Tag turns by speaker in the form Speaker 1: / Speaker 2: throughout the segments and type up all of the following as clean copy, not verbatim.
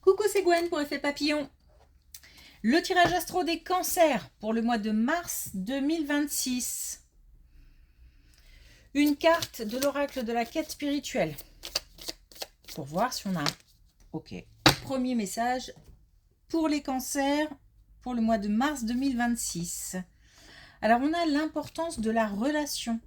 Speaker 1: Coucou, c'est Gwen pour Effet Papillon. Le tirage astro des cancers pour le mois de mars 2026. Une carte de l'oracle de la quête spirituelle. Pour voir si on a un... Ok. Premier message pour les cancers pour le mois de mars 2026. Alors, on a l'importance de la relation.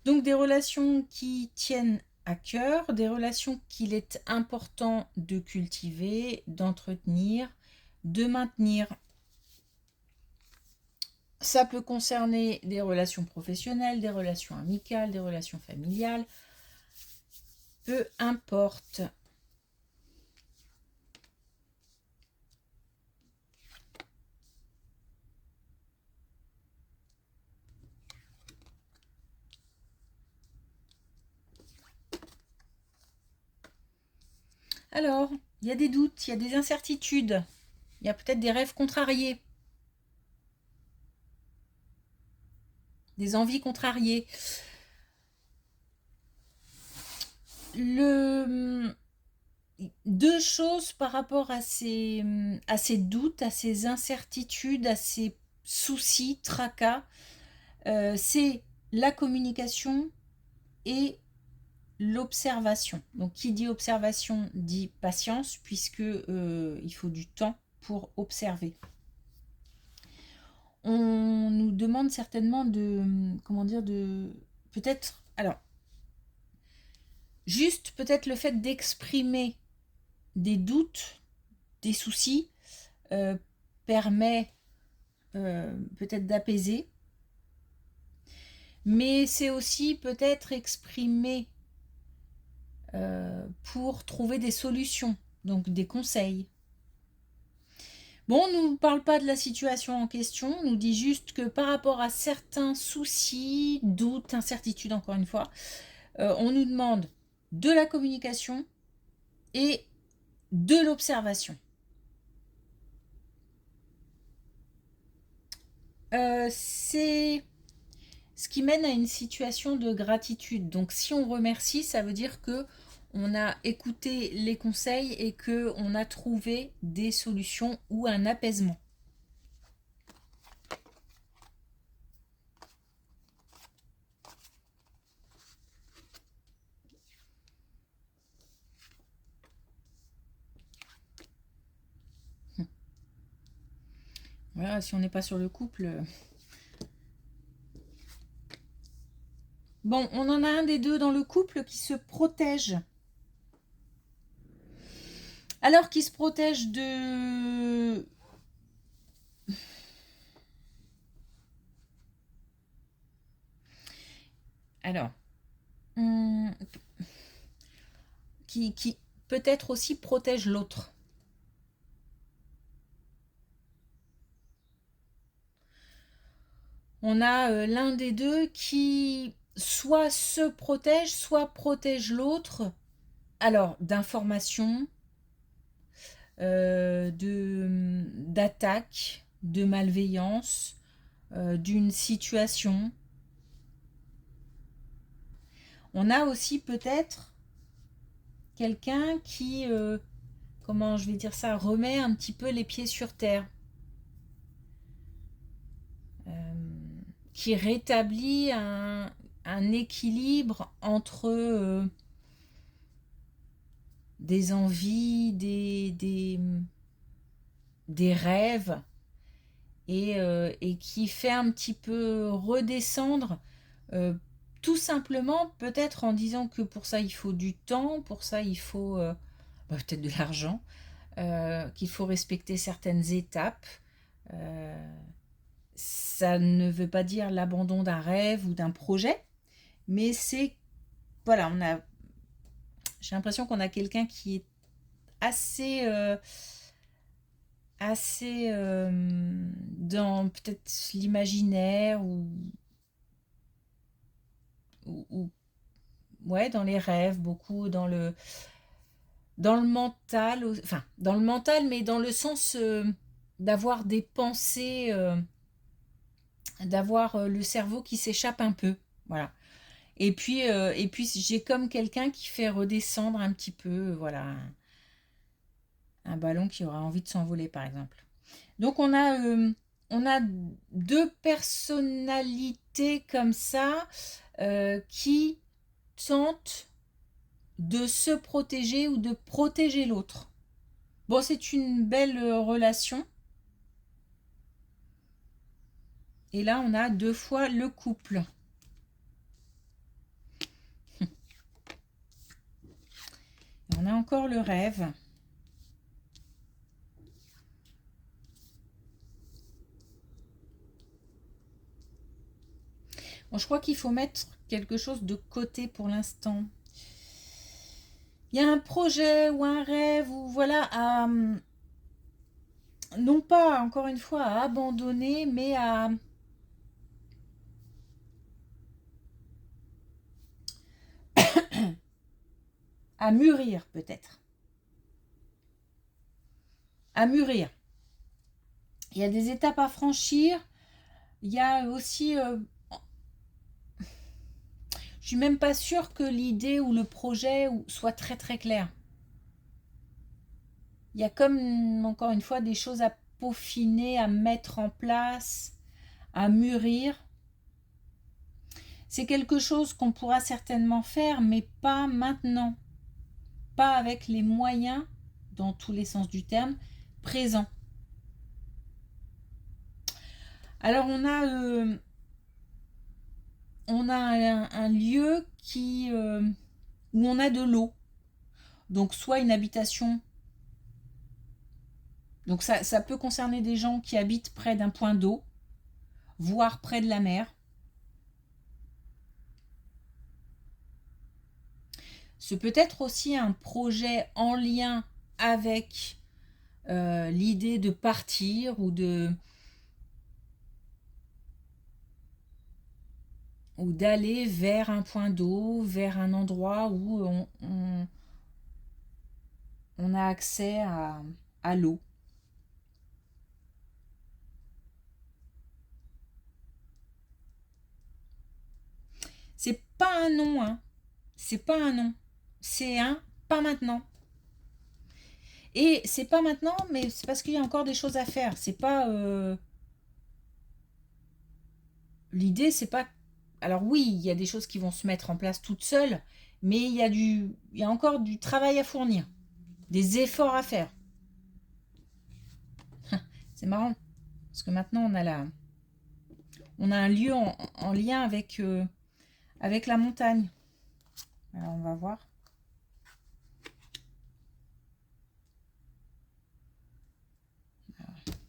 Speaker 1: Donc, des relations qui tiennent à cœur, des relations qu'il est important de cultiver, d'entretenir, de maintenir. Ça peut concerner des relations professionnelles, des relations amicales, des relations familiales, peu importe. Alors, il y a des doutes, il y a des incertitudes, il y a peut-être des rêves contrariés, des envies contrariées. Deux choses par rapport à ces doutes, à ces incertitudes, à ces soucis, tracas, c'est la communication et l'observation. Donc, qui dit observation dit patience, puisque il faut du temps pour observer. On nous demande certainement de, comment dire, de peut-être, alors, juste peut-être le fait d'exprimer des doutes, des soucis, permet peut-être d'apaiser, mais c'est aussi peut-être exprimer pour trouver des solutions, donc des conseils. Bon, on ne nous parle pas de la situation en question, on nous dit juste que par rapport à certains soucis, doutes, incertitudes, encore une fois, on nous demande de la communication et de l'observation. C'est ce qui mène à une situation de gratitude. Donc si on remercie, ça veut dire que on a écouté les conseils et que on a trouvé des solutions ou un apaisement. Voilà, si on n'est pas sur le couple. Bon, on en a un des deux dans le couple qui se protège. Alors qu'il se protège de... Alors, qui peut-être aussi protège l'autre. On a l'un des deux qui soit se protège, soit protège l'autre. Alors, d'informations, d'attaques, de malveillance, d'une situation. On a aussi peut-être quelqu'un qui, comment je vais dire ça, remet un petit peu les pieds sur terre. Qui rétablit un équilibre entre des envies, des rêves, et qui fait un petit peu redescendre, tout simplement peut-être en disant que pour ça il faut du temps, pour ça il faut peut-être de l'argent, qu'il faut respecter certaines étapes. Ça ne veut pas dire l'abandon d'un rêve ou d'un projet, mais c'est, voilà, j'ai l'impression qu'on a quelqu'un qui est assez dans peut-être l'imaginaire ou ouais, dans les rêves, beaucoup dans le mental, enfin dans le mental, mais dans le sens d'avoir des pensées, d'avoir le cerveau qui s'échappe un peu, voilà. Et puis j'ai comme quelqu'un qui fait redescendre un petit peu, voilà, un ballon qui aura envie de s'envoler, par exemple. Donc on a deux personnalités comme ça qui tentent de se protéger ou de protéger l'autre. Bon, c'est une belle relation. Et là, on a deux fois le couple. Et on a encore le rêve. Bon, je crois qu'il faut mettre quelque chose de côté pour l'instant. Il y a un projet ou un rêve ou voilà non pas encore une fois à abandonner, mais à mûrir peut-être. À mûrir. Il y a des étapes à franchir. Il y a aussi je suis même pas sûre que l'idée ou le projet soit très très clair. Il y a comme encore une fois des choses à peaufiner, à mettre en place, à mûrir. C'est quelque chose qu'on pourra certainement faire, mais pas maintenant. Pas avec les moyens, dans tous les sens du terme, présents. Alors on a un lieu où on a de l'eau. Donc soit une habitation. Donc ça peut concerner des gens qui habitent près d'un point d'eau, voire près de la mer. Ce peut être aussi un projet en lien avec l'idée de partir ou d'aller vers un point d'eau, vers un endroit où on a accès à l'eau. C'est pas un non, hein. C'est pas un non. C'est un pas maintenant. Et c'est pas maintenant, mais c'est parce qu'il y a encore des choses à faire. C'est pas. L'idée, c'est pas. Alors oui, il y a des choses qui vont se mettre en place toutes seules, mais il y a encore du travail à fournir, des efforts à faire. C'est marrant, parce que maintenant on a un lieu en lien avec la montagne. Alors on va voir.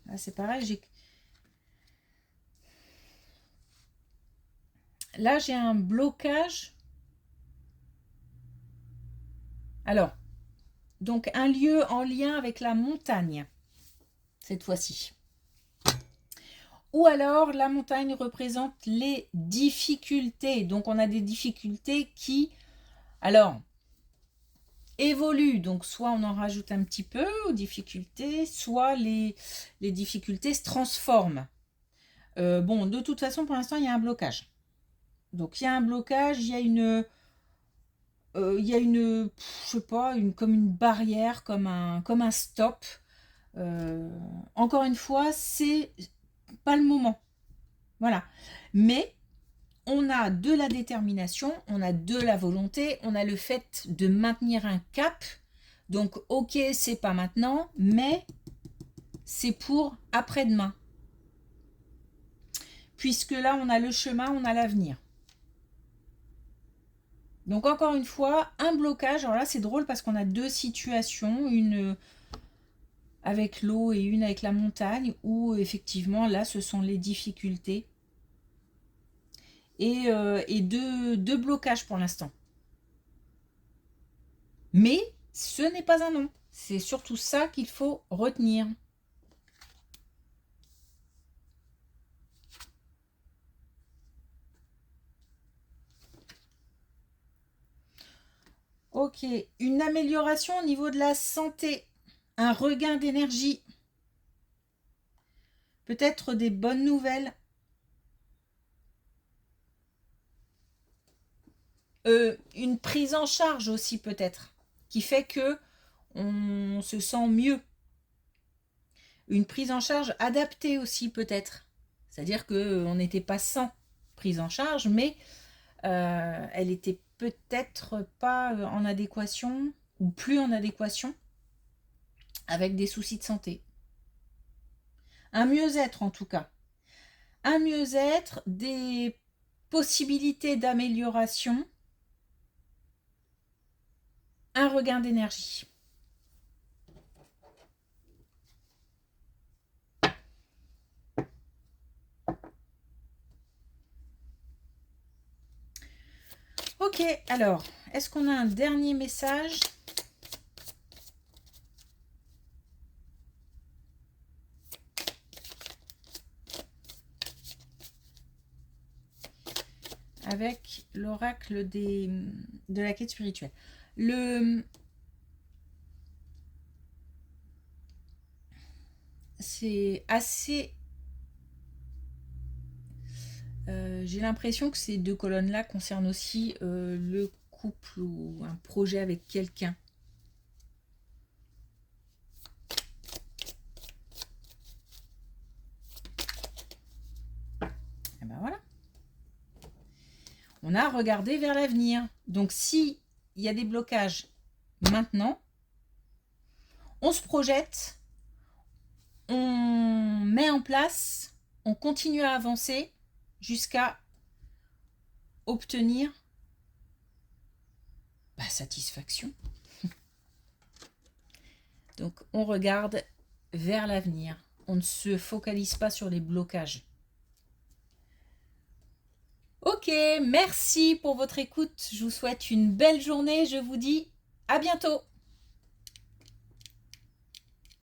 Speaker 1: Là c'est pareil, là j'ai un blocage. Alors, donc un lieu en lien avec la montagne, cette fois-ci. Ou alors la montagne représente les difficultés. Donc on a des difficultés qui, alors, évoluent. Donc soit on en rajoute un petit peu aux difficultés, soit les difficultés se transforment. Bon, de toute façon, pour l'instant, il y a un blocage. Donc il y a un blocage, il y a une, je sais pas, comme une barrière, comme un stop. Encore une fois, c'est pas le moment. Voilà. Mais on a de la détermination, on a de la volonté, on a le fait de maintenir un cap. Donc, ok, c'est pas maintenant, mais c'est pour après-demain. Puisque là, on a le chemin, on a l'avenir. Donc, encore une fois, un blocage. Alors là, c'est drôle parce qu'on a deux situations, une avec l'eau et une avec la montagne, où effectivement, là, ce sont les difficultés. Et deux blocages pour l'instant. Mais ce n'est pas un non. C'est surtout ça qu'il faut retenir. Ok, une amélioration au niveau de la santé, un regain d'énergie, peut-être des bonnes nouvelles. Une prise en charge aussi peut-être, qui fait que on se sent mieux. Une prise en charge adaptée aussi peut-être. C'est-à-dire qu'on n'était pas sans prise en charge, mais elle était peut-être pas en adéquation ou plus en adéquation avec des soucis de santé. Un mieux-être en tout cas. Un mieux-être, des possibilités d'amélioration, un regain d'énergie. Ok, alors, est-ce qu'on a un dernier message ? Avec l'oracle de la quête spirituelle. C'est assez... j'ai l'impression que ces deux colonnes-là concernent aussi le couple ou un projet avec quelqu'un. Et ben voilà. On a regardé vers l'avenir. Donc si il y a des blocages maintenant, on se projette, on met en place, on continue à avancer jusqu'à obtenir satisfaction. Donc on regarde vers l'avenir. On ne se focalise pas sur les blocages. Ok, merci pour votre écoute. Je vous souhaite une belle journée. Je vous dis à bientôt.